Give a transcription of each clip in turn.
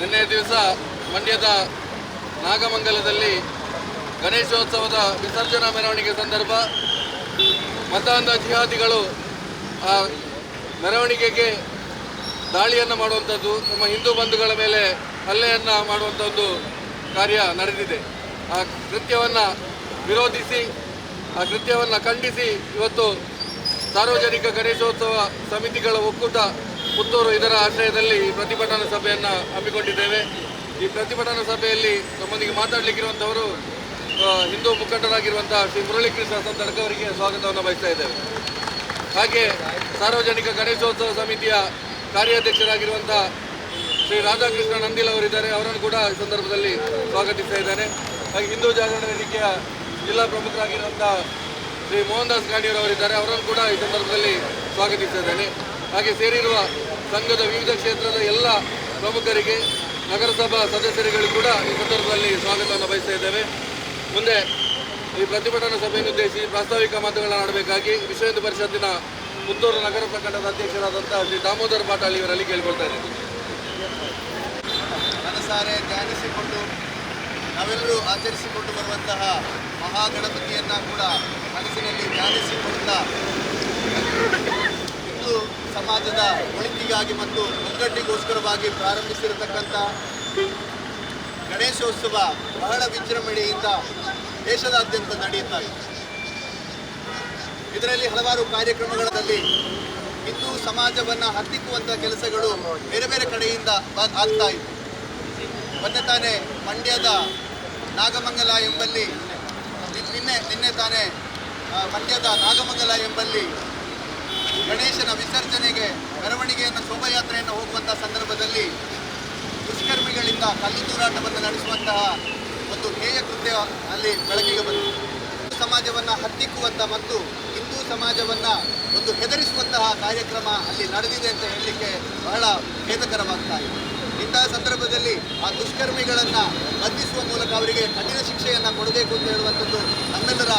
ನಿನ್ನೆ ದಿವಸ ಮಂಡ್ಯದ ನಾಗಮಂಗಲದಲ್ಲಿ ಗಣೇಶೋತ್ಸವದ ವಿಸರ್ಜನಾ ಮೆರವಣಿಗೆ ಸಂದರ್ಭ ಮತಾಂಧ ಜಿಹಾದಿಗಳು ಆ ಮೆರವಣಿಗೆಗೆ ದಾಳಿಯನ್ನು ಮಾಡುವಂಥದ್ದು, ನಮ್ಮ ಹಿಂದೂ ಬಂಧುಗಳ ಮೇಲೆ ಹಲ್ಲೆಯನ್ನು ಮಾಡುವಂಥ ಒಂದು ಕಾರ್ಯ ನಡೆದಿದೆ. ಆ ಕೃತ್ಯವನ್ನು ವಿರೋಧಿಸಿ, ಆ ಕೃತ್ಯವನ್ನು ಖಂಡಿಸಿ ಇವತ್ತು ಸಾರ್ವಜನಿಕ ಗಣೇಶೋತ್ಸವ ಸಮಿತಿಗಳ ಒಕ್ಕೂಟ ಪುತ್ತೂರು ಇದರ ಆಶ್ರಯದಲ್ಲಿ ಪ್ರತಿಭಟನಾ ಸಭೆಯನ್ನು ಹಮ್ಮಿಕೊಂಡಿದ್ದೇವೆ. ಈ ಪ್ರತಿಭಟನಾ ಸಭೆಯಲ್ಲಿ ನಮ್ಮೊಂದಿಗೆ ಮಾತಾಡಲಿಕ್ಕಿರುವಂಥವರು ಹಿಂದೂ ಮುಖಂಡರಾಗಿರುವಂಥ ಶ್ರೀ ಮುರಳೀಕೃಷ್ಣ ಸಂತಡ್ಕ ಅವರಿಗೆ ಸ್ವಾಗತವನ್ನು ಬಯಸ್ತಾ ಇದ್ದೇವೆ. ಹಾಗೆ ಸಾರ್ವಜನಿಕ ಗಣೇಶೋತ್ಸವ ಸಮಿತಿಯ ಕಾರ್ಯಾಧ್ಯಕ್ಷರಾಗಿರುವಂಥ ಶ್ರೀ ರಾಧಾಕೃಷ್ಣ ನಂದಿಲ್ ಅವರಿದ್ದಾರೆ, ಅವರನ್ನು ಕೂಡ ಈ ಸಂದರ್ಭದಲ್ಲಿ ಸ್ವಾಗತಿಸ್ತಾ ಇದ್ದೇನೆ. ಹಾಗೆ ಹಿಂದೂ ಜಾಗರಣ ವೇದಿಕೆಯ ಜಿಲ್ಲಾ ಪ್ರಮುಖರಾಗಿರುವಂಥ ಶ್ರೀ ಮೋಹನ್ ದಾಸ್ ಗಾಣಿಯವರಿದ್ದಾರೆ, ಅವರನ್ನು ಕೂಡ ಈ ಸಂದರ್ಭದಲ್ಲಿ ಸ್ವಾಗತಿಸ್ತಾ ಇದ್ದೇನೆ. ಹಾಗೆ ಸೇರಿರುವ ಸಂಘದ ವಿವಿಧ ಕ್ಷೇತ್ರದ ಎಲ್ಲ ಪ್ರಮುಖರಿಗೆ, ನಗರಸಭಾ ಸದಸ್ಯರುಗಳು ಕೂಡ ಈ ಸಂದರ್ಭದಲ್ಲಿ ಸ್ವಾಗತವನ್ನು ಬಯಸ್ತಾ ಇದ್ದೇವೆ. ಮುಂದೆ ಈ ಪ್ರತಿಭಟನಾ ಸಭೆಯನ್ನು ಉದ್ದೇಶಿಸಿ ಪ್ರಾಸ್ತಾವಿಕ ಮಾತುಗಳನ್ನು ಆಡಬೇಕಾಗಿ ವಿಶ್ವ ಹಿಂದೂ ಪರಿಷತ್ತಿನ ಪುತ್ತೂರು ನಗರ ಪ್ರಖಂಡದ ಅಧ್ಯಕ್ಷರಾದಂಥ ಶ್ರೀ ದಾಮೋದರ್ ಪಾಟಾಳಿ ಇವರಲ್ಲಿ ಕೇಳಿಕೊಳ್ತಾ ಇದ್ದೇನೆ. ಮನಸಾರೆ ಧ್ಯಾನಿಸಿಕೊಂಡು ನಾವೆಲ್ಲರೂ ಆಚರಿಸಿಕೊಂಡು ಬರುವಂತಹ ಮಹಾಗಣಪತಿಯನ್ನು ಕೂಡ ಮನಸ್ಸಿನಲ್ಲಿ ಧ್ಯಾನಿಸಿಕೊಂಡ ಹಿಂದೂ ಸಮಾಜದ ಒಳಿತಿಗಾಗಿ ಮತ್ತು ಒಗ್ಗಟ್ಟಿಗೋಸ್ಕರವಾಗಿ ಪ್ರಾರಂಭಿಸಿರತಕ್ಕಂಥ ಗಣೇಶೋತ್ಸವ ಬಹಳ ವಿಜೃಂಭಣೆಯಿಂದ ದೇಶದಾದ್ಯಂತ ನಡೆಯುತ್ತಾ ಇದೆ. ಇದರಲ್ಲಿ ಹಲವಾರು ಕಾರ್ಯಕ್ರಮಗಳಲ್ಲಿ ಹಿಂದೂ ಸಮಾಜವನ್ನು ಹತ್ತಿಕ್ಕುವಂಥ ಕೆಲಸಗಳು ಬೇರೆ ಬೇರೆ ಕಡೆಯಿಂದ ಆಗ್ತಾ ಇದೆ. ಮೊನ್ನೆ ತಾನೇ ಮಂಡ್ಯದ ನಾಗಮಂಗಲ ಎಂಬಲ್ಲಿ ನಿನ್ನೆ ತಾನೇ ಮಂಡ್ಯದ ನಾಗಮಂಗಲ ಎಂಬಲ್ಲಿ ಗಣೇಶನ ವಿಸರ್ಜನೆಗೆ ಮೆರವಣಿಗೆಯನ್ನು ಶೋಭಾಯಾತ್ರೆಯನ್ನು ಹೋಗುವಂಥ ಸಂದರ್ಭದಲ್ಲಿ ದುಷ್ಕರ್ಮಿಗಳಿಂದ ಕಲ್ಲು ತೂರಾಟವನ್ನು ನಡೆಸುವಂತಹ ಒಂದು ಹೇಯ ಕೃತ್ಯ ಅಲ್ಲಿ ಬೆಳಕಿಗೆ ಬಂದಿದೆ. ಸಮಾಜವನ್ನು ಹತ್ತಿಕ್ಕುವಂಥ ಮತ್ತು ಹಿಂದೂ ಸಮಾಜವನ್ನು ಒಂದು ಹೆದರಿಸುವಂತಹ ಕಾರ್ಯಕ್ರಮ ಅಲ್ಲಿ ನಡೆದಿದೆ ಅಂತ ಹೇಳಲಿಕ್ಕೆ ಬಹಳ ಖೇದಕರವಾಗ್ತಾ ಇದೆ. ಇಂತಹ ಸಂದರ್ಭದಲ್ಲಿ ಆ ದುಷ್ಕರ್ಮಿಗಳನ್ನು ಬಂಧಿಸುವ ಮೂಲಕ ಅವರಿಗೆ ಕಠಿಣ ಶಿಕ್ಷೆಯನ್ನು ಕೊಡಬೇಕು ಅಂತ ಹೇಳುವಂಥದ್ದು ನಮ್ಮೆಲ್ಲರ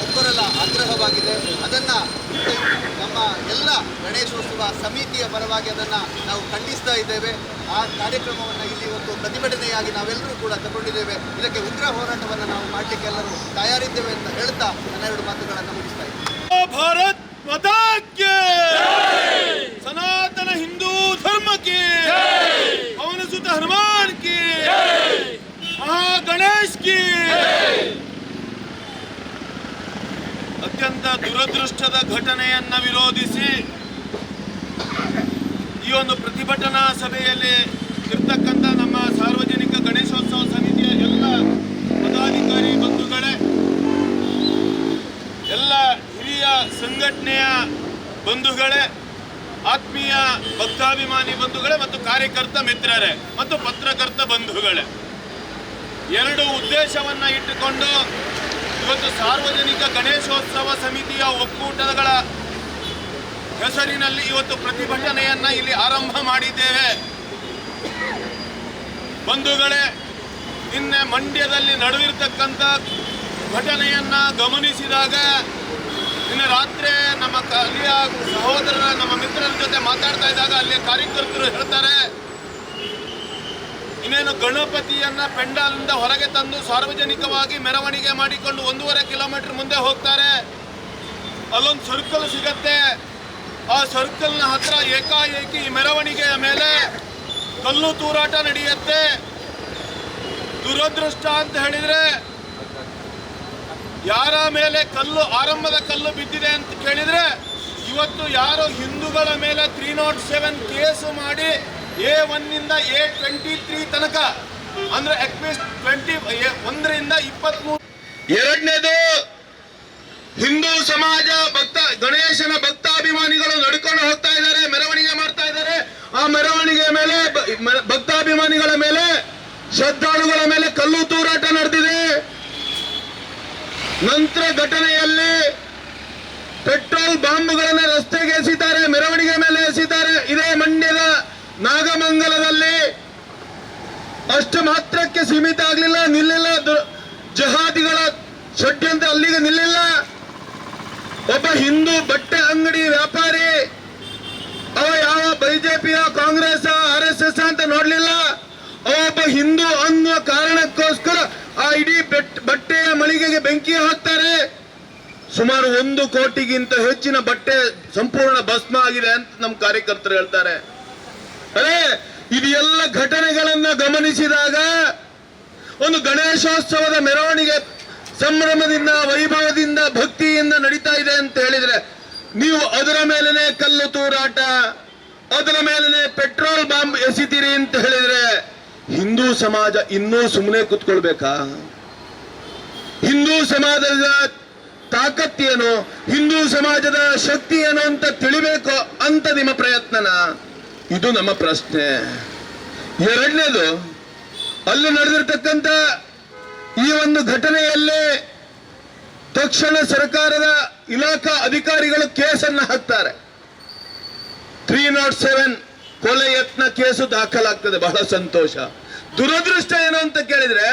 ಒಬ್ಬರಲ್ಲ ಆಗ್ರಹವಾಗಿದೆ. ಅದನ್ನು ನಮ್ಮ ಎಲ್ಲ ಗಣೇಶೋತ್ಸವ ಸಮಿತಿಯ ಪರವಾಗಿ ಅದನ್ನು ನಾವು ಖಂಡಿಸ್ತಾ ಇದ್ದೇವೆ. ಆ ಕಾರ್ಯಕ್ರಮವನ್ನು ಇಲ್ಲಿ ಇವತ್ತು ಪ್ರತಿಭಟನೆಯಾಗಿ ನಾವೆಲ್ಲರೂ ಕೂಡ ತಗೊಂಡಿದ್ದೇವೆ. ಇದಕ್ಕೆ ಉಗ್ರ ಹೋರಾಟವನ್ನು ನಾವು ಮಾಡಲಿಕ್ಕೆ ಎಲ್ಲರೂ ತಯಾರಿದ್ದೇವೆ ಅಂತ ಹೇಳ್ತಾ ನನ್ನ ಎರಡು ಮಾತುಗಳನ್ನು ಮುಗಿಸ್ತಾ ಇದ್ದೇವೆ. ಭಾರತ್ ಮಾತಾ ಕಿ ಸನಾತನ ಹಿಂದೂ ಧರ್ಮ ಕಿ ಪವನ ಸುತ ಹನುಮಾನ್ ಕಿ ಗಣೇಶ್ ಕಿ. ಅತ್ಯಂತ ದುರದೃಷ್ಟದ ಘಟನೆಯನ್ನು ವಿರೋಧಿಸಿ ಈ ಒಂದು ಪ್ರತಿಭಟನಾ ಸಭೆಯಲ್ಲಿ ಇರ್ತಕ್ಕಂಥ ನಮ್ಮ ಸಾರ್ವಜನಿಕ ಗಣೇಶೋತ್ಸವ ಸಮಿತಿಯ ಎಲ್ಲ ಪದಾಧಿಕಾರಿ ಬಂಧುಗಳೇ, ಎಲ್ಲ ಹಿರಿಯ ಸಂಘಟನೆಯ ಬಂಧುಗಳೇ, ಆತ್ಮೀಯ ಭಕ್ತಾಭಿಮಾನಿ ಬಂಧುಗಳೇ ಮತ್ತು ಕಾರ್ಯಕರ್ತ ಮಿತ್ರರೇ ಮತ್ತು ಪತ್ರಕರ್ತ ಬಂಧುಗಳೇ, ಎರಡು ಉದ್ದೇಶವನ್ನು ಇಟ್ಟುಕೊಂಡು ಇವತ್ತು ಸಾರ್ವಜನಿಕ ಗಣೇಶೋತ್ಸವ ಸಮಿತಿಯ ಒಕ್ಕೂಟಗಳ ಹೆಸರಿನಲ್ಲಿ ಇವತ್ತು ಪ್ರತಿಭಟನೆಯನ್ನು ಇಲ್ಲಿ ಆರಂಭ ಮಾಡಿದ್ದೇವೆ. ಬಂಧುಗಳೇ, ನಿನ್ನೆ ಮಂಡ್ಯದಲ್ಲಿ ನಡೆದಿರ್ತಕ್ಕಂಥ ಘಟನೆಯನ್ನು ಗಮನಿಸಿದಾಗ ನಿನ್ನೆ ರಾತ್ರಿ ನಮ್ಮ ಅಲ್ಲಿಯ ಸಹೋದರರ ನಮ್ಮ ಮಿತ್ರರ ಜೊತೆ ಮಾತಾಡ್ತಾ ಇದ್ದಾಗ ಅಲ್ಲಿಯ ಕಾರ್ಯಕರ್ತರು ಹೇಳ್ತಾರೆ, ಇನ್ನೇನು ಗಣಪತಿಯನ್ನ ಪೆಂಡಾಲಿಂದ ಹೊರಗೆ ತಂದು ಸಾರ್ವಜನಿಕವಾಗಿ ಮೆರವಣಿಗೆ ಮಾಡಿಕೊಂಡು 1.5 ಕಿಲೋಮೀಟರ್ ಮುಂದೆ ಹೋಗ್ತಾರೆ. ಅಲ್ಲೊಂದು ಸರ್ಕಲ್ ಸಿಗತ್ತೆ. ಆ ಸರ್ಕಲ್ನ ಹತ್ರ ಏಕಾಏಕಿ ಮೆರವಣಿಗೆಯ ಮೇಲೆ ಕಲ್ಲು ತೂರಾಟ ನಡೆಯುತ್ತೆ. ದುರದೃಷ್ಟ ಅಂತ ಹೇಳಿದ್ರೆ, ಯಾರ ಮೇಲೆ ಕಲ್ಲು ಆರಂಭದ ಕಲ್ಲು ಬಿದ್ದಿದೆ ಅಂತ ಕೇಳಿದ್ರೆ ಇವತ್ತು ಯಾರೋ ಹಿಂದೂಗಳ ಮೇಲೆ 307 ಕೇಸು ಮಾಡಿ A1 ಇಂದ A23 ತನಕ, ಅಂದ್ರೆ ಅಟ್ಲೀಸ್ಟ್ 1 ರಿಂದ 23. ಎರಡನೇದು, ಹಿಂದೂ ಸಮಾಜ ಗಣೇಶನ ಭಕ್ತಾಭಿಮಾನಿಗಳು ನಡ್ಕೊಂಡು ಹೋಗ್ತಾ ಇದ್ದಾರೆ, ಮೆರವಣಿಗೆ ಮಾಡ್ತಾ ಇದ್ದಾರೆ. ಆ ಮೆರವಣಿಗೆ ಮೇಲೆ ಭಕ್ತಾಭಿಮಾನಿಗಳ ಮೇಲೆ, ಶ್ರದ್ಧಾಳುಗಳ ಮೇಲೆ ಕಲ್ಲು ತೂರಾಟ ನಡೆದಿದೆ. ನಂತರ ಘಟನೆಯಲ್ಲಿ ಪೆಟ್ರೋಲ್ ಬಾಂಬ್ಗಳನ್ನ ರಸ್ತೆಗೆ ಎಸೆತಾರೆ, ಮೆರವಣಿಗೆ ಮೇಲೆ ಎಸೆತಾರೆ. ಇದೇ ಮಂಡ್ಯದ ನಾಗಮಂಗಲದಲ್ಲಿ ಅಷ್ಟು ಮಾತ್ರಕ್ಕೆ ಸೀಮಿತ ಆಗಲಿಲ್ಲ, ನಿಲ್ಲಿಲ್ಲ. ಜಹಾದಿಗಳ ಷಡ್ಯಂತ್ರ ಅಲ್ಲಿಗೆ ನಿಲ್ಲಿಲ್ಲ. ಒಬ್ಬ ಹಿಂದೂ ಬಟ್ಟೆ ಅಂಗಡಿ ವ್ಯಾಪಾರಿ ಅವ ಯಾವ ಬಿಜೆಪಿಯ ಕಾಂಗ್ರೆಸ್ RSS ಅಂತ ನೋಡ್ಲಿಲ್ಲ. ಒಬ್ಬ ಹಿಂದೂ ಅನ್ನೋ ಕಾರಣಕ್ಕೋಸ್ಕರ ಆ ಇಡೀ ಬಟ್ಟೆಯ ಮಳಿಗೆಗೆ ಬೆಂಕಿ ಹಾಕ್ತಾರೆ. ಸುಮಾರು 1 ಕೋಟಿಗಿಂತ ಹೆಚ್ಚಿನ ಬಟ್ಟೆ ಸಂಪೂರ್ಣ ಭಸ್ಮ ಆಗಿದೆ ಅಂತ ನಮ್ಮ ಕಾರ್ಯಕರ್ತರು ಹೇಳ್ತಾರೆ. ಅದೇ ಇದು ಎಲ್ಲ ಘಟನೆಗಳನ್ನ ಗಮನಿಸಿದಾಗ ಒಂದು ಗಣೇಶೋತ್ಸವದ ಮೆರವಣಿಗೆ ಸಂಭ್ರಮದಿಂದ, ವೈಭವದಿಂದ, ಭಕ್ತಿಯಿಂದ ನಡೀತಾ ಇದೆ ಅಂತ ಹೇಳಿದ್ರೆ, ನೀವು ಅದರ ಮೇಲೆನೆ ಕಲ್ಲು ತೂರಾಟ, ಅದರ ಮೇಲೆನೆ ಪೆಟ್ರೋಲ್ ಬಾಂಬ್ ಎಸಿತೀರಿ ಅಂತ ಹೇಳಿದ್ರೆ ಹಿಂದೂ ಸಮಾಜ ಇನ್ನೂ ಸುಮ್ಮನೆ ಕೂತ್ಕೊಳ್ಬೇಕಾ? ಹಿಂದೂ ಸಮಾಜದ ತಾಕತ್ತೇನು, ಹಿಂದೂ ಸಮಾಜದ ಶಕ್ತಿ ಏನು ಅಂತ ತಿಳಿಬೇಕು ಅಂತ ನಿಮ್ಮ ಪ್ರಯತ್ನನ? ಇದು ನಮ್ಮ ಪ್ರಶ್ನೆ. ಎರಡನೇದು, ಅಲ್ಲಿ ನಡೆದಿರ್ತಕ್ಕಂಥ ಈ ಒಂದು ಘಟನೆಯಲ್ಲಿ ತಕ್ಷಣ ಸರ್ಕಾರದ ಇಲಾಖಾ ಅಧಿಕಾರಿಗಳು ಕೇಸನ್ನು ಹಾಕ್ತಾರೆ. 307 ಕೊಲೆ ಯತ್ನ ಕೇಸು ದಾಖಲಾಗ್ತದೆ. ಬಹಳ ಸಂತೋಷ. ದುರದೃಷ್ಟ ಏನು ಅಂತ ಕೇಳಿದ್ರೆ,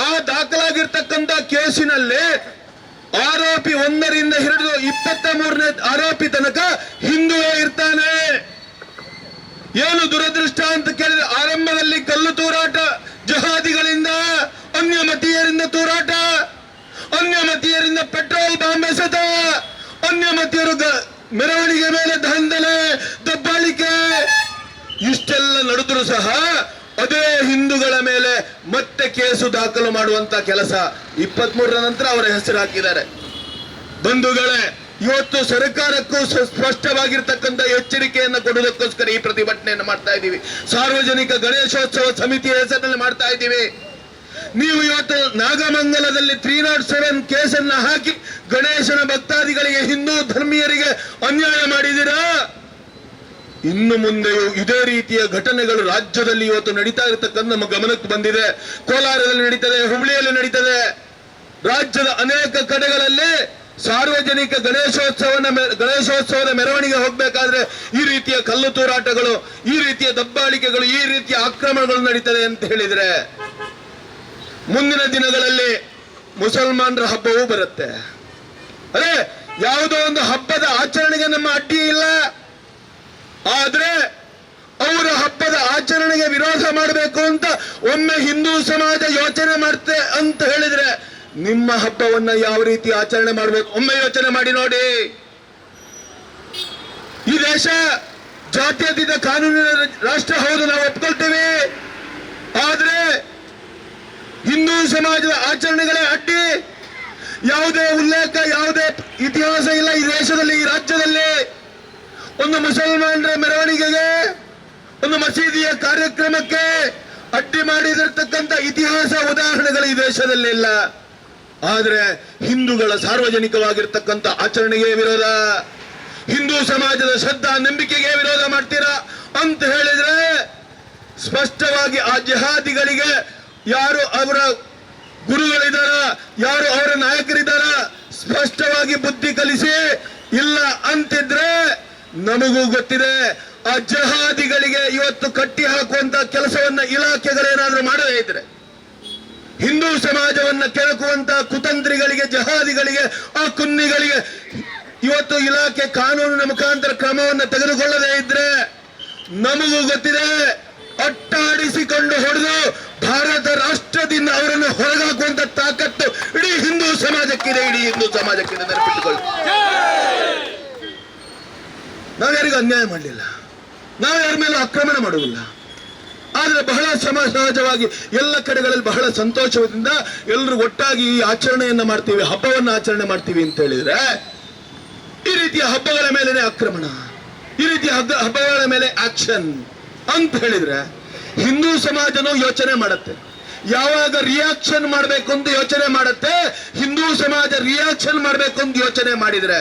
ಆ ದಾಖಲಾಗಿರ್ತಕ್ಕಂಥ ಕೇಸಿನಲ್ಲಿ ಆರೋಪಿ 1ರಿಂದ ಹಿಡಿದು 23ನೇ ಆರೋಪಿ ತನಕ ಹಿಂದುವೇ ಇರ್ತಾನೆ. ಏನು ದುರದೃಷ್ಟ ಅಂತ ಕೇಳಿದ್ರೆ, ಆರಂಭದಲ್ಲಿ ಕಲ್ಲು ತೂರಾಟ ಜಹಾದಿಗಳಿಂದ, ಅನ್ಯಮತೀಯರಿಂದ ತೂರಾಟ, ಅನ್ಯಮತೀಯರಿಂದ ಪೆಟ್ರೋಲ್ ಬಾಂಬ್ ಎಸೆತ, ಅನ್ಯಮತೀಯರು ಮೆರವಣಿಗೆ ಮೇಲೆ ದಂಧನೆ, ದಬ್ಬಾಳಿಕೆ, ಇಷ್ಟೆಲ್ಲ ನಡೆದರೂ ಸಹ ಅದೇ ಹಿಂದೂಗಳ ಮೇಲೆ ಮತ್ತೆ ಕೇಸು ದಾಖಲು ಮಾಡುವಂತ ಕೆಲಸ 23ರ ನಂತರ ಅವರ ಹೆಸರು ಹಾಕಿದ್ದಾರೆ. ಬಂಧುಗಳೇ, ಇವತ್ತು ಸರ್ಕಾರಕ್ಕೂ ಸ್ಪಷ್ಟವಾಗಿರ್ತಕ್ಕಂಥ ಎಚ್ಚರಿಕೆಯನ್ನು ಕೊಡುವುದಕ್ಕೋಸ್ಕರ ಈ ಪ್ರತಿಭಟನೆಯನ್ನು ಮಾಡ್ತಾ ಇದ್ದೀವಿ. ಸಾರ್ವಜನಿಕ ಗಣೇಶೋತ್ಸವ ಸಮಿತಿಯ ಹೆಸರಿನಲ್ಲಿ ಮಾಡ್ತಾ ಇದ್ದೀವಿ. ನೀವು ಇವತ್ತು ನಾಗಮಂಗಲದಲ್ಲಿ 307 ಕೇಸನ್ನ ಹಾಕಿ ಗಣೇಶನ ಭಕ್ತಾದಿಗಳಿಗೆ, ಹಿಂದೂ ಧರ್ಮೀಯರಿಗೆ ಅನ್ಯಾಯ ಮಾಡಿದ್ದೀರಾ. ಇನ್ನು ಮುಂದೆಯೂ ಇದೇ ರೀತಿಯ ಘಟನೆಗಳು ರಾಜ್ಯದಲ್ಲಿ ಇವತ್ತು ನಡೀತಾ ಇರತಕ್ಕಂಥ ನಮ್ಮ ಗಮನಕ್ಕೆ ಬಂದಿದೆ. ಕೋಲಾರದಲ್ಲಿ ನಡೀತದೆ, ಹುಬ್ಳಿಯಲ್ಲಿ ನಡೀತದೆ. ರಾಜ್ಯದ ಅನೇಕ ಕಡೆಗಳಲ್ಲಿ ಸಾರ್ವಜನಿಕ ಗಣೇಶೋತ್ಸವದ ಮೆರವಣಿಗೆ ಹೋಗ್ಬೇಕಾದ್ರೆ ಈ ರೀತಿಯ ಕಲ್ಲು ತೂರಾಟಗಳು, ಈ ರೀತಿಯ ದಬ್ಬಾಳಿಕೆಗಳು, ಈ ರೀತಿಯ ಆಕ್ರಮಣಗಳು ನಡೀತದೆ ಅಂತ ಹೇಳಿದ್ರೆ, ಮುಂದಿನ ದಿನಗಳಲ್ಲಿ ಮುಸಲ್ಮಾನರ ಹಬ್ಬವೂ ಬರುತ್ತೆ. ಅದೇ ಯಾವುದೋ ಒಂದು ಹಬ್ಬದ ಆಚರಣೆಗೆ ನಮ್ಮ ಅಡ್ಡಿ ಇಲ್ಲ, ಆದ್ರೆ ಅವರ ಹಬ್ಬದ ಆಚರಣೆಗೆ ವಿರೋಧ ಮಾಡಬೇಕು ಅಂತ ಒಮ್ಮೆ ಹಿಂದೂ ಸಮಾಜ ಯೋಚನೆ ಮಾಡ್ತೆ ಅಂತ ಹೇಳಿದ್ರೆ, ನಿಮ್ಮ ಹಬ್ಬವನ್ನ ಯಾವ ರೀತಿ ಆಚರಣೆ ಮಾಡಬೇಕು ಒಮ್ಮೆ ಯೋಚನೆ ಮಾಡಿ ನೋಡಿ. ಈ ದೇಶ ಜಾತ್ಯತೀತ ಕಾನೂನಿನ ರಾಷ್ಟ್ರ, ಹೌದು, ನಾವು ಒಪ್ಕೊಳ್ತೇವೆ. ಆದ್ರೆ ಹಿಂದೂ ಸಮಾಜದ ಆಚರಣೆಗಳೇ ಅಡ್ಡಿ. ಯಾವುದೇ ಉಲ್ಲೇಖ, ಯಾವುದೇ ಇತಿಹಾಸ ಇಲ್ಲ ಈ ದೇಶದಲ್ಲಿ, ಈ ರಾಜ್ಯದಲ್ಲಿ. ಒಂದು ಮುಸಲ್ಮಾನರ ಮೆರವಣಿಗೆಗೆ, ಒಂದು ಮಸೀದಿಯ ಕಾರ್ಯಕ್ರಮಕ್ಕೆ ಅಡ್ಡಿ ಮಾಡಿದಿರ್ತಕ್ಕಂಥ ಇತಿಹಾಸ, ಉದಾಹರಣೆಗಳು ಈ ದೇಶದಲ್ಲಿ ಇಲ್ಲ. ಆದ್ರೆ ಹಿಂದೂಗಳ ಸಾರ್ವಜನಿಕವಾಗಿರ್ತಕ್ಕಂಥ ಆಚರಣೆಗೆ ವಿರೋಧ, ಹಿಂದೂ ಸಮಾಜದ ಶ್ರದ್ಧಾ ನಂಬಿಕೆಗೆ ವಿರೋಧ ಮಾಡ್ತೀರಾ ಅಂತ ಹೇಳಿದ್ರೆ, ಸ್ಪಷ್ಟವಾಗಿ ಆ ಜಿಹಾದಿಗಳಿಗೆ ಯಾರು ಅವರ ಗುರುಗಳಿದಾರ, ಯಾರು ಅವರ ನಾಯಕರಿದಾರ, ಸ್ಪಷ್ಟವಾಗಿ ಬುದ್ಧಿ ಕಲಿಸಿ. ಇಲ್ಲ ಅಂತಿದ್ರೆ ನಮಗೂ ಗೊತ್ತಿದೆ, ಆ ಜಹಾದಿಗಳಿಗೆ ಇವತ್ತು ಕಟ್ಟಿ ಹಾಕುವಂತ ಕೆಲಸವನ್ನ ಇಲಾಖೆಗಳೇನಾದ್ರೂ ಮಾಡದೇ ಇದ್ರೆ, ಹಿಂದೂ ಸಮಾಜವನ್ನ ಕೆಣಕುವಂತ ಕುತಂತ್ರಿಗಳಿಗೆ, ಜಹಾದಿಗಳಿಗೆ, ಆ ಕುನ್ನಿಗಳಿಗೆ ಇವತ್ತು ಇಲಾಖೆ ಕಾನೂನಿನ ಮುಖಾಂತರ ಕ್ರಮವನ್ನು ತೆಗೆದುಕೊಳ್ಳದೇ ಇದ್ರೆ, ನಮಗೂ ಗೊತ್ತಿದೆ, ಅಟ್ಟಾಡಿಸಿಕೊಂಡು ಹೊಡೆದು ಭಾರತ ರಾಷ್ಟ್ರದಿಂದ ಅವರನ್ನು ಹೊರಗಾಕುವಂತ ತಾಕತ್ತು ಇಡೀ ಹಿಂದೂ ಸಮಾಜಕ್ಕಿದೆ, ಇಡೀ ಹಿಂದೂ ಸಮಾಜಕ್ಕಿದೆ. ನೆನಪಿಟ್ಟುಕೊಳ್ಳಿ, ನಾವ್ಯಾರಿಗೂ ಅನ್ಯಾಯ ಮಾಡಲಿಲ್ಲ, ನಾವು ಯಾರ ಮೇಲೂ ಆಕ್ರಮಣ ಮಾಡುವುದಿಲ್ಲ. ಆದ್ರೆ ಬಹಳ ಸಹಜವಾಗಿ ಎಲ್ಲ ಕಡೆಗಳಲ್ಲಿ ಬಹಳ ಸಂತೋಷದಿಂದ ಎಲ್ಲರೂ ಒಟ್ಟಾಗಿ ಈ ಆಚರಣೆಯನ್ನ ಮಾಡ್ತೀವಿ, ಹಬ್ಬವನ್ನ ಆಚರಣೆ ಮಾಡ್ತೀವಿ ಅಂತ ಹೇಳಿದ್ರೆ, ಈ ರೀತಿಯ ಹಬ್ಬಗಳ ಮೇಲೆನೆ ಆಕ್ರಮಣ, ಈ ರೀತಿಯ ಹಬ್ಬಗಳ ಮೇಲೆ ಆಕ್ಷನ್ ಅಂತ ಹೇಳಿದ್ರೆ ಹಿಂದೂ ಸಮಾಜನೂ ಯೋಚನೆ ಮಾಡುತ್ತೆ. ಯಾವಾಗ ರಿಯಾಕ್ಷನ್ ಮಾಡಬೇಕು ಅಂತ ಯೋಚನೆ ಮಾಡುತ್ತೆ, ಹಿಂದೂ ಸಮಾಜ ರಿಯಾಕ್ಷನ್ ಮಾಡಬೇಕು ಅಂತ ಯೋಚನೆ ಮಾಡಿದ್ರೆ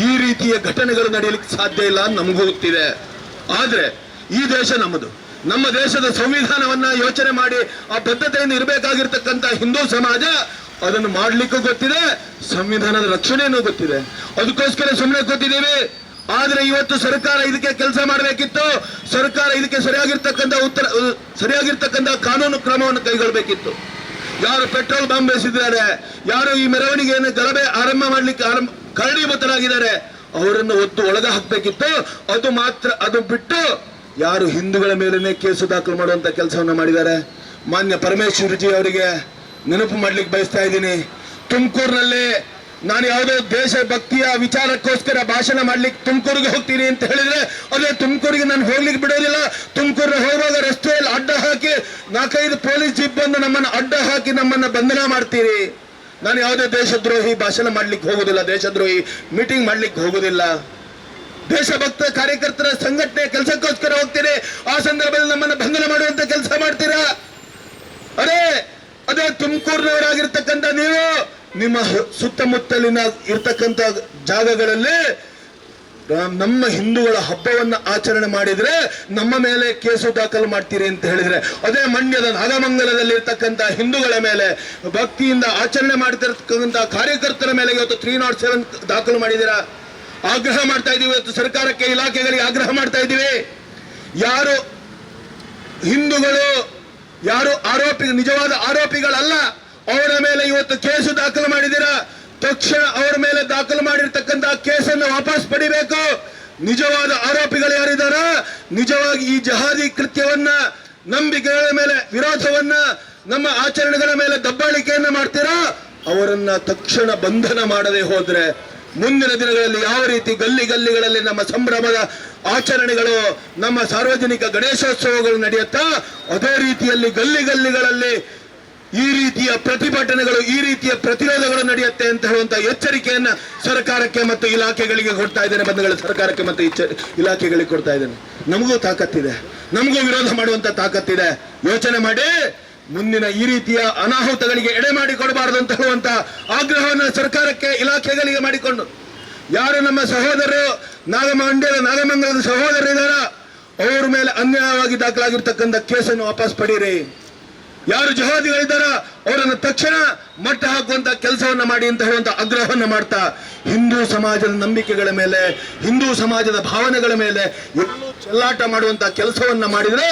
ಈ ರೀತಿಯ ಘಟನೆಗಳು ನಡೆಯಲಿಕ್ಕೆ ಸಾಧ್ಯ ಇಲ್ಲ, ನಮಗೂ ಗೊತ್ತಿದೆ. ಆದ್ರೆ ಈ ದೇಶ ನಮ್ಮದು, ನಮ್ಮ ದೇಶದ ಸಂವಿಧಾನವನ್ನ ಯೋಚನೆ ಮಾಡಿ ಆ ಬದ್ಧತೆಯಿಂದ ಇರಬೇಕಾಗಿರ್ತಕ್ಕಂಥ ಹಿಂದೂ ಸಮಾಜ ಅದನ್ನು ಮಾಡ್ಲಿಕ್ಕೂ ಗೊತ್ತಿದೆ, ಸಂವಿಧಾನದ ರಕ್ಷಣೆಯೂ ಗೊತ್ತಿದೆ. ಅದಕ್ಕೋಸ್ಕರ ಸುಮ್ಮನೆ ಗೊತ್ತಿದ್ದೀವಿ. ಆದ್ರೆ ಇವತ್ತು ಸರ್ಕಾರ ಇದಕ್ಕೆ ಕೆಲಸ ಮಾಡಬೇಕಿತ್ತು, ಸರ್ಕಾರ ಇದಕ್ಕೆ ಸರಿಯಾಗಿರ್ತಕ್ಕಂಥ ಕಾನೂನು ಕ್ರಮವನ್ನು ಕೈಗೊಳ್ಳಬೇಕಿತ್ತು. ಯಾರು ಪೆಟ್ರೋಲ್ ಬಾಂಬ್ ಎಸೆದಿದ್ದಾರೆ, ಯಾರು ಈ ಮೆರವಣಿಗೆಯನ್ನು ಗಲಭೆ ಆರಂಭ ಮಾಡ್ಲಿಕ್ಕೆ ಕಾರಣೀಭೂತರಾಗಿದ್ದಾರೆ, ಅವರನ್ನು ಒತ್ತು ಒಳಗ ಹಾಕ್ಬೇಕಿತ್ತು. ಅದು ಬಿಟ್ಟು ಯಾರು ಹಿಂದೂಗಳ ಮೇಲೇನೆ ಕೇಸು ದಾಖಲು ಮಾಡುವಂತ ಕೆಲಸವನ್ನ ಮಾಡಿದ್ದಾರೆ. ಮಾನ್ಯ ಪರಮೇಶ್ವರಜಿ ಅವರಿಗೆ ನೆನಪು ಮಾಡ್ಲಿಕ್ಕೆ ಬಯಸ್ತಾ ಇದ್ದೀನಿ. ತುಮಕೂರಿನಲ್ಲಿ ನಾನು ಯಾವುದೋ ದೇಶಭಕ್ತಿಯ ವಿಚಾರಕ್ಕೋಸ್ಕರ ಭಾಷಣ ಮಾಡ್ಲಿಕ್ಕೆ ತುಮಕೂರಿಗೆ ಹೋಗ್ತೀನಿ ಅಂತ ಹೇಳಿದ್ರೆ ಅದೇ ತುಮಕೂರಿಗೆ ನಾನು ಹೋಗ್ಲಿಕ್ಕೆ ಬಿಡೋದಿಲ್ಲ. ತುಮಕೂರಿನ ಹೋಗುವಾಗ ರಸ್ತೆಯಲ್ಲಿ ಅಡ್ಡ ಹಾಕಿ 4-5 ಪೊಲೀಸ್ ಜೀಪ್ ಬಂದು ನಮ್ಮನ್ನು ಅಡ್ಡ ಹಾಕಿ ನಮ್ಮನ್ನ ಬಂಧನ ಮಾಡ್ತೀರಿ. ನಾನು ಯಾವುದೇ ದೇಶದ್ರೋಹಿ ಭಾಷಣ ಮಾಡ್ಲಿಕ್ಕೆ ಹೋಗುದಿಲ್ಲ, ದೇಶದ್ರೋಹಿ ಮೀಟಿಂಗ್ ಮಾಡ್ಲಿಕ್ಕೆ ಹೋಗುದಿಲ್ಲ. ದೇಶಭಕ್ತ ಕಾರ್ಯಕರ್ತರ ಸಂಘಟನೆ ಕೆಲಸಕ್ಕೋಸ್ಕರ ಹೋಗ್ತೀರಿ, ಆ ಸಂದರ್ಭದಲ್ಲಿ ನಮ್ಮನ್ನು ಬಂಧನ ಮಾಡುವಂತ ಕೆಲಸ ಮಾಡ್ತೀರಾ? ಅದೇ ತುಮಕೂರಿನವರಾಗಿರ್ತಕ್ಕಂಥ ನೀವು ನಿಮ್ಮ ಸುತ್ತಮುತ್ತಲಿನ ಇರ್ತಕ್ಕಂಥ ಜಾಗಗಳಲ್ಲಿ ನಮ್ಮ ಹಿಂದೂಗಳ ಹಬ್ಬವನ್ನ ಆಚರಣೆ ಮಾಡಿದ್ರೆ ನಮ್ಮ ಮೇಲೆ ಕೇಸು ದಾಖಲು ಮಾಡ್ತೀರಿ ಅಂತ ಹೇಳಿದ್ರೆ, ಅದೇ ಮಂಡ್ಯದ ನಾಗಮಂಗಲದಲ್ಲಿ ಇರ್ತಕ್ಕಂಥ ಹಿಂದೂಗಳ ಮೇಲೆ ಭಕ್ತಿಯಿಂದ ಆಚರಣೆ ಮಾಡ್ತಿರ್ತಕ್ಕಂಥ ಕಾರ್ಯಕರ್ತರ ಮೇಲೆ ಇವತ್ತು 307 ದಾಖಲು ಮಾಡಿದ್ದೀರಾ. ಆಗ್ರಹ ಮಾಡ್ತಾ ಇದೀವಿ ಇವತ್ತು ಸರ್ಕಾರಕ್ಕೆ, ಇಲಾಖೆಗಳಿಗೆ ಆಗ್ರಹ ಮಾಡ್ತಾ ಇದ್ದೀವಿ. ಯಾರು ಹಿಂದೂಗಳು ಯಾರು ನಿಜವಾದ ಆರೋಪಿಗಳಲ್ಲ ಅವರ ಮೇಲೆ ಇವತ್ತು ಕೇಸು ದಾಖಲು ಮಾಡಿದ್ದೀರಾ. ತಕ್ಷಣ ಅವರ ಮೇಲೆ ದಾಖಲು ಮಾಡಿರ್ತಕ್ಕಂಥ ಕೇಸನ್ನು ವಾಪಸ್ ಪಡಿಬೇಕು. ನಿಜವಾದ ಆರೋಪಿಗಳು ಯಾರಿದಾರ, ನಿಜವಾಗಿ ಈ ಜಹಾದಿ ಕೃತ್ಯವನ್ನ, ನಂಬಿಕೆಗಳ ಮೇಲೆ ವಿರೋಧವನ್ನ, ನಮ್ಮ ಆಚರಣೆಗಳ ಮೇಲೆ ದಬ್ಬಾಳಿಕೆಯನ್ನ ಮಾಡ್ತೀರಾ, ಅವರನ್ನ ತಕ್ಷಣ ಬಂಧನ ಮಾಡದೆ ಹೋದ್ರೆ ಮುಂದಿನ ದಿನಗಳಲ್ಲಿ ಯಾವ ರೀತಿ ಗಲ್ಲಿಗಳಲ್ಲಿ ನಮ್ಮ ಸಂಭ್ರಮದ ಆಚರಣೆಗಳು, ನಮ್ಮ ಸಾರ್ವಜನಿಕ ಗಣೇಶೋತ್ಸವಗಳು ನಡೆಯುತ್ತಾ ಅದೇ ರೀತಿಯಲ್ಲಿ ಗಲ್ಲಿಗಳಲ್ಲಿ ಈ ರೀತಿಯ ಪ್ರತಿಭಟನೆಗಳು, ಈ ರೀತಿಯ ಪ್ರತಿರೋಧಗಳು ನಡೆಯುತ್ತೆ ಅಂತ ಹೇಳುವಂತ ಎಚ್ಚರಿಕೆಯನ್ನ ಸರ್ಕಾರಕ್ಕೆ ಮತ್ತು ಇಲಾಖೆಗಳಿಗೆ ಕೊಡ್ತಾ ಇದ್ದೇನೆ. ಬಂಧುಗಳ ಸರ್ಕಾರಕ್ಕೆ ಮತ್ತು ಇಲಾಖೆಗಳಿಗೆ ಕೊಡ್ತಾ ಇದ್ದೇನೆ. ನಮಗೂ ತಾಕತ್ತಿದೆ, ನಮಗೂ ವಿರೋಧ ಮಾಡುವಂತ ತಾಕತ್ತಿದೆ. ಯೋಚನೆ ಮಾಡಿ ಮುಂದಿನ ಈ ರೀತಿಯ ಅನಾಹುತಗಳಿಗೆ ಎಡೆ ಮಾಡಿಕೊಡಬಾರದು ಅಂತ ಹೇಳುವಂತ ಆಗ್ರಹವನ್ನು ಸರ್ಕಾರಕ್ಕೆ ಇಲಾಖೆಗಳಿಗೆ ಮಾಡಿಕೊಂಡು, ಯಾರು ನಮ್ಮ ಸಹೋದರರು ಮಂಡ್ಯದ ನಾಗಮಂಗಲದ ಸಹೋದರರಿದ್ದಾರ ಅವ್ರ ಮೇಲೆ ಅನ್ಯಾಯವಾಗಿ ದಾಖಲಾಗಿರ್ತಕ್ಕಂಥ ಕೇಸನ್ನು ವಾಪಸ್ ಪಡೀರಿ. ಯಾರು ಜಹಾದಿಗಳಿದ್ದಾರ ಅವರನ್ನು ತಕ್ಷಣ ಮಟ್ಟ ಹಾಕುವಂತ ಕೆಲಸವನ್ನ ಮಾಡಿ ಅಂತ ಹೇಳುವಂತ ಆಗ್ರಹವನ್ನ ಮಾಡ್ತಾ, ಹಿಂದೂ ಸಮಾಜದ ನಂಬಿಕೆಗಳ ಮೇಲೆ, ಹಿಂದೂ ಸಮಾಜದ ಭಾವನೆಗಳ ಮೇಲೆ ಎಲ್ಲೂ ಚೆಲ್ಲಾಟ ಮಾಡುವಂತ ಕೆಲಸವನ್ನ ಮಾಡಿದ್ರೆ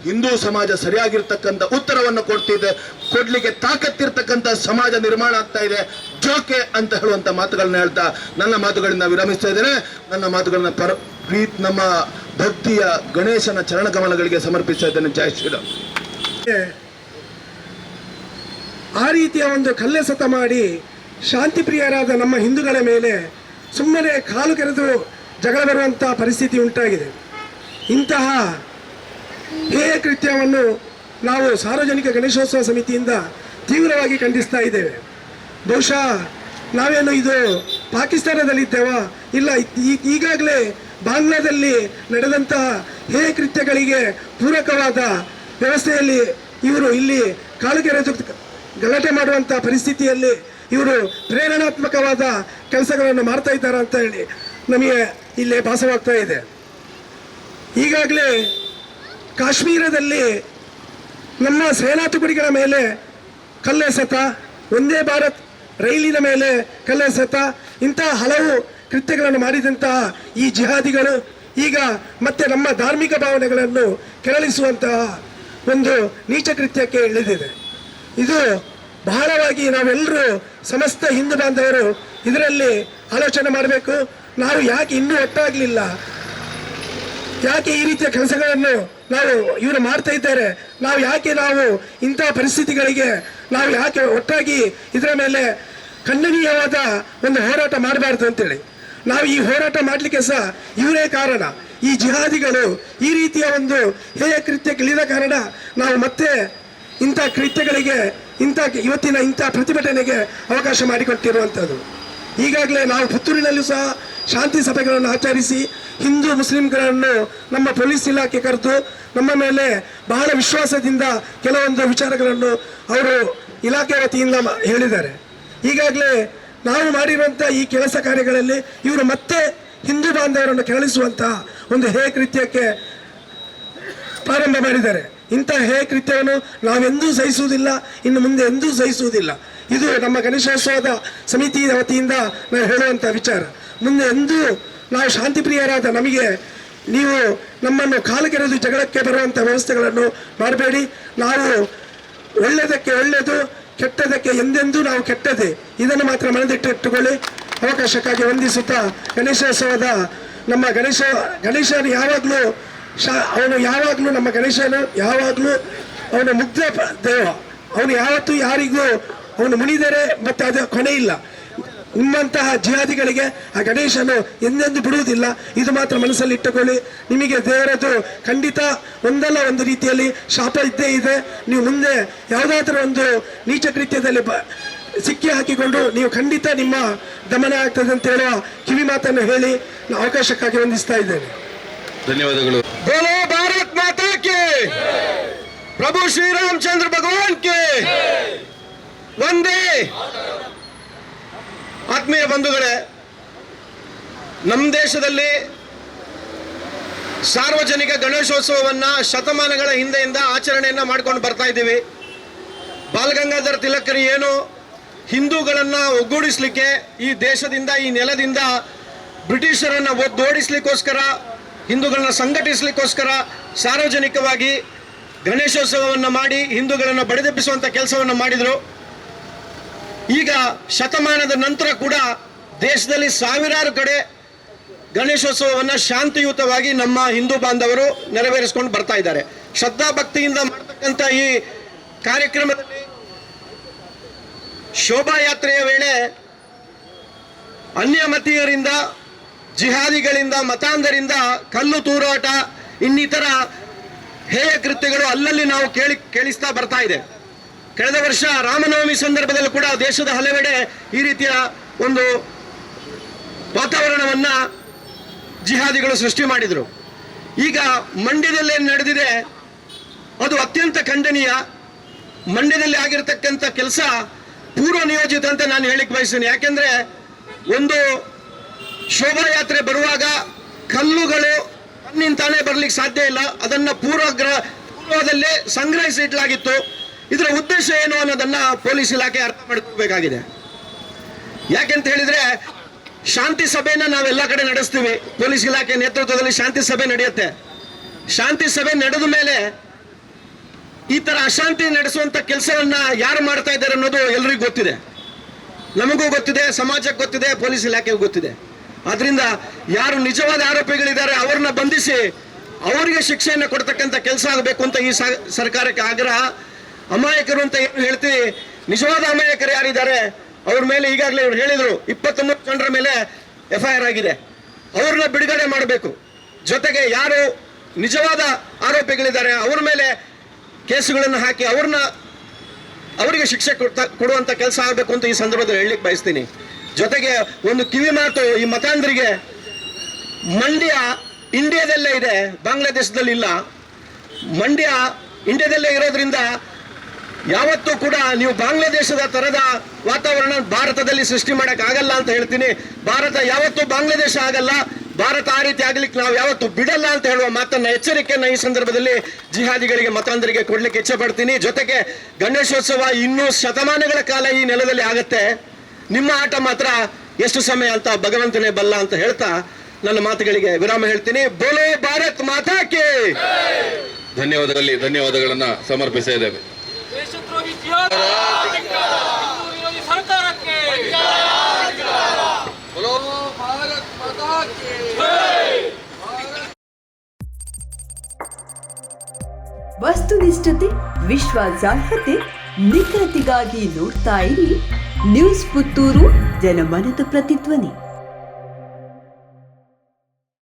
ಹಿಂದೂ ಸಮಾಜ ಸರಿಯಾಗಿರ್ತಕ್ಕಂಥ ಉತ್ತರವನ್ನು ಕೊಡ್ಲಿಕ್ಕೆ ತಾಕತ್ತಿರ್ತಕ್ಕಂಥ ಸಮಾಜ ನಿರ್ಮಾಣ ಆಗ್ತಾ ಇದೆ. ಜೋಕೆ ಅಂತ ಹೇಳುವಂತ ಮಾತುಗಳನ್ನ ಹೇಳ್ತಾ ನನ್ನ ಮಾತುಗಳಿಂದ ವಿರಮಿಸ್ತಾ ಇದ್ದೇನೆ. ನನ್ನ ಮಾತುಗಳನ್ನ ನಮ್ಮ ಭಕ್ತಿಯ ಗಣೇಶನ ಚರಣಕಮಲಗಳಿಗೆ ಸಮರ್ಪಿಸ್ತಾ ಇದ್ದೇನೆ. ಜೈ ಶ್ರೀರಾಮ್. ಆ ರೀತಿಯ ಒಂದು ಕಲ್ಲೆಸತ ಮಾಡಿ ಶಾಂತಿ ಪ್ರಿಯರಾದ ನಮ್ಮ ಹಿಂದೂಗಳ ಮೇಲೆ ಸುಮ್ಮನೆ ಕಾಲು ಕೆರೆದು ಜಗಳ ಬರುವಂಥ ಪರಿಸ್ಥಿತಿ ಉಂಟಾಗಿದೆ. ಇಂತಹ ಹೇಯ ಕೃತ್ಯವನ್ನು ನಾವು ಸಾರ್ವಜನಿಕ ಗಣೇಶೋತ್ಸವ ಸಮಿತಿಯಿಂದ ತೀವ್ರವಾಗಿ ಖಂಡಿಸ್ತಾ ಇದ್ದೇವೆ. ಬಹುಶಃ ನಾವೇನು ಇದು ಪಾಕಿಸ್ತಾನದಲ್ಲಿದ್ದೇವ? ಇಲ್ಲ, ಈಗಾಗಲೇ ಬಾಂಗ್ಲಾದಲ್ಲಿ ನಡೆದಂತಹ ಹೇಯ ಕೃತ್ಯಗಳಿಗೆ ಪೂರಕವಾದ ವ್ಯವಸ್ಥೆಯಲ್ಲಿ ಇವರು ಇಲ್ಲಿ ಕಾಲುಕೆರೆದು ಗಲಾಟೆ ಮಾಡುವಂಥ ಪರಿಸ್ಥಿತಿಯಲ್ಲಿ ಇವರು ಪ್ರೇರಣಾತ್ಮಕವಾದ ಕೆಲಸಗಳನ್ನು ಮಾಡ್ತಾ ಇದ್ದಾರೆ ಅಂತ ಹೇಳಿ ನಮಗೆ ಇಲ್ಲಿ ಭಾಸವಾಗ್ತಾ ಇದೆ. ಈಗಾಗಲೇ ಕಾಶ್ಮೀರದಲ್ಲಿ ನಮ್ಮ ಸೇನಾ ತುಕಡಿಗಳ ಮೇಲೆ ಕಲ್ಲೆಸೆತ, ವಂದೇ ಭಾರತ್ ರೈಲಿನ ಮೇಲೆ ಕಲ್ಲೆಸೆತ, ಇಂತಹ ಹಲವು ಕೃತ್ಯಗಳನ್ನು ಮಾಡಿದಂತಹ ಈ ಜಿಹಾದಿಗಳು ಈಗ ಮತ್ತೆ ನಮ್ಮ ಧಾರ್ಮಿಕ ಭಾವನೆಗಳನ್ನು ಕೆರಳಿಸುವಂತಹ ಒಂದು ನೀಚ ಕೃತ್ಯಕ್ಕೆ ಇಳಿದಿದೆ. ಇದು ಬಹಳವಾಗಿ ನಾವೆಲ್ಲರೂ ಸಮಸ್ತ ಹಿಂದೂ ಬಾಂಧವರು ಇದರಲ್ಲಿ ಆಲೋಚನೆ ಮಾಡಬೇಕು. ನಾವು ಯಾಕೆ ಇನ್ನೂ ಒಟ್ಟಾಗಲಿಲ್ಲ, ಯಾಕೆ ಈ ರೀತಿಯ ಕೆಲಸಗಳನ್ನು ಇವರು ಮಾಡ್ತಾ ಇದ್ದಾರೆ, ನಾವು ಇಂತಹ ಪರಿಸ್ಥಿತಿಗಳಿಗೆ ನಾವು ಯಾಕೆ ಒಟ್ಟಾಗಿ ಇದರ ಮೇಲೆ ಖಂಡನೀಯವಾದ ಒಂದು ಹೋರಾಟ ಮಾಡಬಾರ್ದು ಅಂತೇಳಿ ನಾವು ಈ ಹೋರಾಟ ಮಾಡಲಿಕ್ಕೆ ಸಹ ಇವರೇ ಕಾರಣ. ಈ ಜಿಹಾದಿಗಳು ಈ ರೀತಿಯ ಒಂದು ಹೇಯ ಕೃತ್ಯಕ್ಕೆ ಇಳಿದ ಕಾರಣ ನಾವು ಮತ್ತೆ ಇಂಥ ಕೃತ್ಯಗಳಿಗೆ ಇವತ್ತಿನ ಇಂಥ ಪ್ರತಿಭಟನೆಗೆ ಅವಕಾಶ ಮಾಡಿಕೊಟ್ಟಿರುವಂಥದ್ದು. ಈಗಾಗಲೇ ನಾವು ಪುತ್ತೂರಿನಲ್ಲೂ ಸಹ ಶಾಂತಿ ಸಭೆಗಳನ್ನು ಆಚರಿಸಿ ಹಿಂದೂ ಮುಸ್ಲಿಂಗಳನ್ನು ನಮ್ಮ ಪೊಲೀಸ್ ಇಲಾಖೆ ಕರೆದು ನಮ್ಮ ಮೇಲೆ ಬಹಳ ವಿಶ್ವಾಸದಿಂದ ಕೆಲವೊಂದು ವಿಚಾರಗಳನ್ನು ಅವರು ಇಲಾಖೆ ವತಿಯಿಂದ ಹೇಳಿದ್ದಾರೆ. ಈಗಾಗಲೇ ನಾವು ಮಾಡಿರುವಂಥ ಈ ಕೆಲಸ ಕಾರ್ಯಗಳಲ್ಲಿ ಇವರು ಮತ್ತೆ ಹಿಂದೂ ಬಾಂಧವರನ್ನು ಕೆರಳಿಸುವಂತಹ ಒಂದು ಹೇಯ ಕೃತ್ಯಕ್ಕೆ ಪ್ರಾರಂಭ ಮಾಡಿದ್ದಾರೆ. ಇಂತಹ ಹೇಯ ಕೃತ್ಯವನ್ನು ನಾವೆಂದೂ ಸಹಿಸುವುದಿಲ್ಲ, ಇನ್ನು ಮುಂದೆ ಎಂದೂ ಸಹಿಸುವುದಿಲ್ಲ. ಇದು ನಮ್ಮ ಗಣೇಶೋತ್ಸವದ ಸಮಿತಿ ವತಿಯಿಂದ ನಾವು ಹೇಳುವಂಥ ವಿಚಾರ. ಮುಂದೆ ಎಂದೂ ನಾವು ಶಾಂತಿಪ್ರಿಯರಾದ ನಮಗೆ ನೀವು ನಮ್ಮನ್ನು ಕಾಲುಕೆರೆದು ಜಗಳಕ್ಕೆ ಬರುವಂಥ ವ್ಯವಸ್ಥೆಗಳನ್ನು ಮಾಡಬೇಡಿ. ನಾವು ಒಳ್ಳೆಯದಕ್ಕೆ ಒಳ್ಳೆಯದು, ಕೆಟ್ಟದಕ್ಕೆ ಎಂದೆಂದೂ ನಾವು ಕೆಟ್ಟದೆ, ಇದನ್ನು ಮಾತ್ರ ಮನದಿಟ್ಟಿಟ್ಟುಕೊಳ್ಳಿ. ಅವಕಾಶಕ್ಕಾಗಿ ವಂದಿಸುತ್ತಾ ಗಣೇಶೋತ್ಸವದ ನಮ್ಮ ಗಣೇಶನು ಯಾವಾಗಲೂ ಅವನು ಯಾವಾಗಲೂ ನಮ್ಮ ಗಣೇಶನು ಯಾವಾಗಲೂ ಅವನ ಮುಗ್ಧ ದೇವ. ಅವನು ಯಾವತ್ತೂ ಯಾರಿಗೂ ಅವನು ಮುನಿದರೆ ಮತ್ತೆ ಅದು ಕೊನೆ ಇಲ್ಲ. ನಿಮ್ಮಂತಹ ಜಿಹಾದಿಗಳಿಗೆ ಆ ಗಣೇಶನು ಎಂದೆಂದು ಬಿಡುವುದಿಲ್ಲ. ಇದು ಮಾತ್ರ ಮನಸ್ಸಲ್ಲಿ ಇಟ್ಟುಕೊಳ್ಳಿ. ನಿಮಗೆ ದೇವರದು ಖಂಡಿತ ಒಂದಲ್ಲ ಒಂದು ರೀತಿಯಲ್ಲಿ ಶಾಪ ಇದ್ದೇ ಇದೆ. ನೀವು ಮುಂದೆ ಯಾವುದಾದ್ರೂ ಒಂದು ನೀಚ ಕೃತ್ಯದಲ್ಲಿ ಸಿಕ್ಕಿ ಹಾಕಿಕೊಂಡು ನೀವು ಖಂಡಿತ ನಿಮ್ಮ ದಮನ ಆಗ್ತದೆ ಅಂತ ಹೇಳುವ ಕಿವಿ ಮಾತನ್ನು ಹೇಳಿ ನಾನು ಅವಕಾಶಕ್ಕಾಗಿ ವಂದಿಸ್ತಾ ಇದ್ದೇನೆ. ಧನ್ಯವಾದಗಳು. बोलो भारत माता के, प्रभु श्री रामचंद्र भगवान के ವಂದೇ. ಆತ್ಮೀಯ ಬಂಧುಗಳೇ, ನಮ್ಮ ದೇಶದಲ್ಲಿ ಸಾರ್ವಜನಿಕ ಗಣೇಶೋತ್ಸವವನ್ನು ಶತಮಾನಗಳ ಹಿಂದೆಯಿಂದ ಆಚರಣೆಯನ್ನು ಮಾಡ್ಕೊಂಡು ಬರ್ತಾ ಇದ್ದೀವಿ. ಬಾಲಗಂಗಾಧರ ತಿಲಕರು ಏನು ಹಿಂದೂಗಳನ್ನು ಒಗ್ಗೂಡಿಸ್ಲಿಕ್ಕೆ ಈ ದೇಶದಿಂದ, ಈ ನೆಲದಿಂದ ಬ್ರಿಟಿಷರನ್ನು ಓಡಿಸ್ಲಿಕ್ಕೋಸ್ಕರ, ಹಿಂದೂಗಳನ್ನ ಸಂಘಟಿಸಲಿಕ್ಕೋಸ್ಕರ ಸಾರ್ವಜನಿಕವಾಗಿ ಗಣೇಶೋತ್ಸವವನ್ನು ಮಾಡಿ ಹಿಂದೂಗಳನ್ನು ಬಡಿದೆಬ್ಬಿಸುವಂಥ ಕೆಲಸವನ್ನು ಮಾಡಿದರು. ಈಗ ಶತಮಾನದ ನಂತರ ಕೂಡ ದೇಶದಲ್ಲಿ ಸಾವಿರಾರು ಕಡೆ ಗಣೇಶೋತ್ಸವವನ್ನು ಶಾಂತಿಯುತವಾಗಿ ನಮ್ಮ ಹಿಂದೂ ಬಾಂಧವರು ನೆರವೇರಿಸಿಕೊಂಡು ಬರ್ತಾ ಇದ್ದಾರೆ. ಶ್ರದ್ಧಾಭಕ್ತಿಯಿಂದ ಮಾಡ್ತಕ್ಕಂಥ ಈ ಕಾರ್ಯಕ್ರಮದಲ್ಲಿ ಶೋಭಾಯಾತ್ರೆಯ ವೇಳೆ ಅನ್ಯಮತೀಯರಿಂದ, ಜಿಹಾದಿಗಳಿಂದ, ಮತಾಂಧರಿಂದ ಕಲ್ಲು ತೂರಾಟ, ಇನ್ನಿತರ ಹೇಯ ಕೃತ್ಯಗಳು ಅಲ್ಲಲ್ಲಿ ನಾವು ಕೇಳಿಸ್ತಾ ಬರ್ತಾ ಇದೆ. ಕಳೆದ ವರ್ಷ ರಾಮನವಮಿ ಸಂದರ್ಭದಲ್ಲಿ ಕೂಡ ದೇಶದ ಹಲವೆಡೆ ಈ ರೀತಿಯ ಒಂದು ವಾತಾವರಣವನ್ನು ಜಿಹಾದಿಗಳು ಸೃಷ್ಟಿ ಮಾಡಿದರು. ಈಗ ಮಂಡ್ಯದಲ್ಲಿ ಏನು ನಡೆದಿದೆ ಅದು ಅತ್ಯಂತ ಖಂಡನೀಯ. ಮಂಡ್ಯದಲ್ಲಿ ಆಗಿರತಕ್ಕಂಥ ಕೆಲಸ ಪೂರ್ವ ನಿಯೋಜಿತ ಅಂತ ನಾನು ಹೇಳಿಕ್ಕೆ ಬಯಸ್ತೀನಿ. ಯಾಕೆಂದರೆ ಒಂದು ಶೋಭಾಯಾತ್ರೆ ಬರುವಾಗ ಕಲ್ಲುಗಳು ತನ್ನಿಂತಾನೇ ಬರಲಿಕ್ಕೆ ಸಾಧ್ಯ ಇಲ್ಲ. ಅದನ್ನು ಪೂರ್ವದಲ್ಲೇ ಸಂಗ್ರಹಿಸಿ ಇಡಲಾಗಿತ್ತು. ಇದರ ಉದ್ದೇಶ ಏನು ಅನ್ನೋದನ್ನು ಪೊಲೀಸ್ ಇಲಾಖೆ ಅರ್ಥ ಮಾಡ್ಕೋಬೇಕಾಗಿದೆ. ಯಾಕೆಂತ ಹೇಳಿದರೆ ಶಾಂತಿ ಸಭೆನ ನಾವೆಲ್ಲ ಕಡೆ ನಡೆಸ್ತೀವಿ. ಪೊಲೀಸ್ ಇಲಾಖೆ ನೇತೃತ್ವದಲ್ಲಿ ಶಾಂತಿ ಸಭೆ ನಡೆಯುತ್ತೆ. ಶಾಂತಿ ಸಭೆ ನಡೆದ ಮೇಲೆ ಈ ಥರ ಅಶಾಂತಿ ನಡೆಸುವಂಥ ಕೆಲಸವನ್ನು ಯಾರು ಮಾಡ್ತಾ ಇದ್ದಾರೆ ಅನ್ನೋದು ಎಲ್ರಿಗೂ ಗೊತ್ತಿದೆ, ನಮಗೂ ಗೊತ್ತಿದೆ, ಸಮಾಜಕ್ಕೆ ಗೊತ್ತಿದೆ, ಪೊಲೀಸ್ ಇಲಾಖೆಗೂ ಗೊತ್ತಿದೆ. ಆದ್ರಿಂದ ಯಾರು ನಿಜವಾದ ಆರೋಪಿಗಳಿದ್ದಾರೆ ಅವ್ರನ್ನ ಬಂಧಿಸಿ ಅವರಿಗೆ ಶಿಕ್ಷೆಯನ್ನು ಕೊಡ್ತಕ್ಕಂಥ ಕೆಲಸ ಆಗಬೇಕು ಅಂತ ಈ ಸರ್ಕಾರಕ್ಕೆ ಆಗ್ರಹ. ಅಮಾಯಕರು ಅಂತ ಏನು ಹೇಳ್ತೀವಿ, ನಿಜವಾದ ಅಮಾಯಕರು ಯಾರಿದ್ದಾರೆ ಅವ್ರ ಮೇಲೆ ಈಗಾಗಲೇ ಇವ್ರು ಹೇಳಿದರು 23 ಜನರ ಮೇಲೆ FIR ಆಗಿದೆ. ಅವ್ರನ್ನ ಬಿಡುಗಡೆ ಮಾಡಬೇಕು. ಜೊತೆಗೆ ಯಾರು ನಿಜವಾದ ಆರೋಪಿಗಳಿದ್ದಾರೆ ಅವ್ರ ಮೇಲೆ ಕೇಸುಗಳನ್ನು ಹಾಕಿ ಅವರಿಗೆ ಶಿಕ್ಷೆ ಕೊಡುವಂಥ ಕೆಲಸ ಆಗಬೇಕು ಅಂತ ಈ ಸಂದರ್ಭದಲ್ಲಿ ಹೇಳಲಿಕ್ಕೆ ಬಯಸ್ತೀನಿ. ಜೊತೆಗೆ ಒಂದು ಕಿವಿ ಮಾತು ಈ ಮತಾಂಧರಿಗೆ, ಮಂಡ್ಯ ಇಂಡಿಯಾದಲ್ಲೇ ಇದೆ, ಬಾಂಗ್ಲಾದೇಶದಲ್ಲಿ ಇಲ್ಲ. ಮಂಡ್ಯ ಇಂಡಿಯಾದಲ್ಲೇ ಇರೋದ್ರಿಂದ ಯಾವತ್ತೂ ಕೂಡ ನೀವು ಬಾಂಗ್ಲಾದೇಶದ ತರದ ವಾತಾವರಣ ಭಾರತದಲ್ಲಿ ಸೃಷ್ಟಿ ಮಾಡೋಕ್ಕಾಗಲ್ಲ ಅಂತ ಹೇಳ್ತೀನಿ. ಭಾರತ ಯಾವತ್ತೂ ಬಾಂಗ್ಲಾದೇಶ ಆಗಲ್ಲ, ಭಾರತ ಆ ರೀತಿ ಆಗ್ಲಿಕ್ಕೆ ನಾವು ಯಾವತ್ತೂ ಬಿಡಲ್ಲ ಅಂತ ಹೇಳುವ ಮಾತನ್ನ, ಎಚ್ಚರಿಕೆಯನ್ನು ಈ ಸಂದರ್ಭದಲ್ಲಿ ಜಿಹಾದಿಗಳಿಗೆ, ಮತಾಂಧರಿಗೆ ಕೊಡ್ಲಿಕ್ಕೆ ಇಚ್ಛೆ ಪಡ್ತೀನಿ. ಜೊತೆಗೆ ಗಣೇಶೋತ್ಸವ ಇನ್ನೂ ಶತಮಾನಗಳ ಕಾಲ ಈ ನೆಲದಲ್ಲಿ ಆಗತ್ತೆ. ನಿಮ್ಮ ಆಟ ಮಾತ್ರ ಎಷ್ಟು ಸಮಯ ಅಂತ ಭಗವಂತನೇ ಬಲ್ಲ ಅಂತ ಹೇಳ್ತಾ ನನ್ನ ಮಾತುಗಳಿಗೆ ವಿರಾಮ ಹೇಳ್ತೀನಿ. ಬೋಲೋ ಭಾರತ್ ಮಾತಾ ಕೇ. ಧನ್ಯವಾದಗಳನ್ನ ಸಮರ್ಪಿಸ್ತಾ ಇದ್ದೇವೆ. ವಸ್ತುನಿಷ್ಠತೆ, ವಿಶ್ವಾಸಾರ್ಹತೆ, ನಿಖರತೆಗಾಗಿ ನೋಡ್ತಾ ಇರಿ ನ್ಯೂಸ್ ಪುತ್ತೂರು, ಜನಮನದ ಪ್ರತಿಧ್ವನಿ.